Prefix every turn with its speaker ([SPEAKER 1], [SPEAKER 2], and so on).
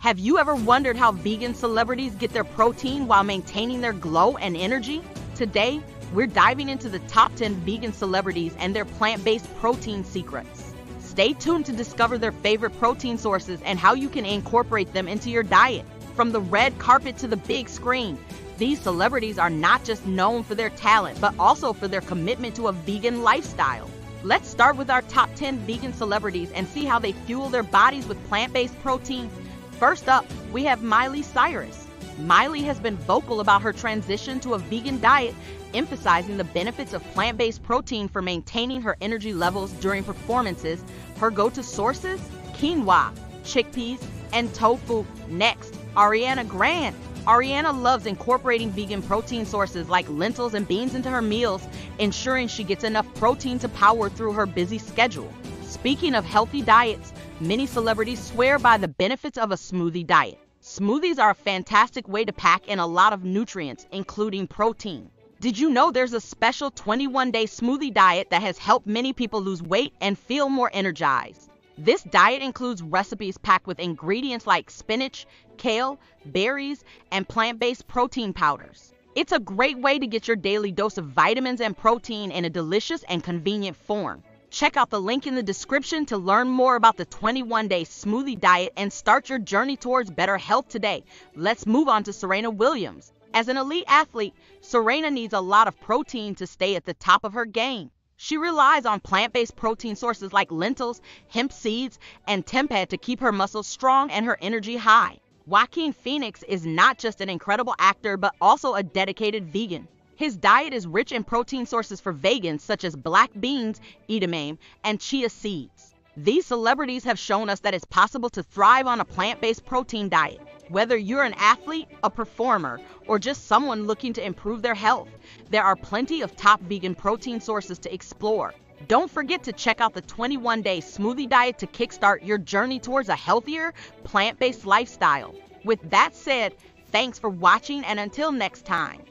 [SPEAKER 1] Have you ever wondered how vegan celebrities get their protein while maintaining their glow and energy? Today, we're diving into the top 10 vegan celebrities and their plant-based protein secrets. Stay tuned to discover their favorite protein sources and how you can incorporate them into your diet. From the red carpet to the big screen, these celebrities are not just known for their talent, but also for their commitment to a vegan lifestyle. Let's start with our top 10 vegan celebrities and see how they fuel their bodies with plant-based protein. First up, we have Miley Cyrus. Miley has been vocal about her transition to a vegan diet, emphasizing the benefits of plant-based protein for maintaining her energy levels during performances. Her go-to sources? Quinoa, chickpeas, and tofu. Next, Ariana Grande. Ariana loves incorporating vegan protein sources like lentils and beans into her meals, ensuring she gets enough protein to power through her busy schedule. Speaking of healthy diets, many celebrities swear by the benefits of a smoothie diet. Smoothies are a fantastic way to pack in a lot of nutrients, including protein. Did you know there's a special 21-day smoothie diet that has helped many people lose weight and feel more energized? This diet includes recipes packed with ingredients like spinach, kale, berries, and plant-based protein powders. It's a great way to get your daily dose of vitamins and protein in a delicious and convenient form. Check out the link in the description to learn more about the 21-day smoothie diet and start your journey towards better health today. Let's move on to Serena Williams. As an elite athlete, Serena needs a lot of protein to stay at the top of her game. She relies on plant-based protein sources like lentils, hemp seeds, and tempeh to keep her muscles strong and her energy high. Joaquin Phoenix is not just an incredible actor, but also a dedicated vegan. His diet is rich in protein sources for vegans such as black beans, edamame, and chia seeds. These celebrities have shown us that it's possible to thrive on a plant-based protein diet. Whether you're an athlete, a performer, or just someone looking to improve their health, there are plenty of top vegan protein sources to explore. Don't forget to check out the 21-day smoothie diet to kickstart your journey towards a healthier, plant-based lifestyle. With that said, thanks for watching, and until next time.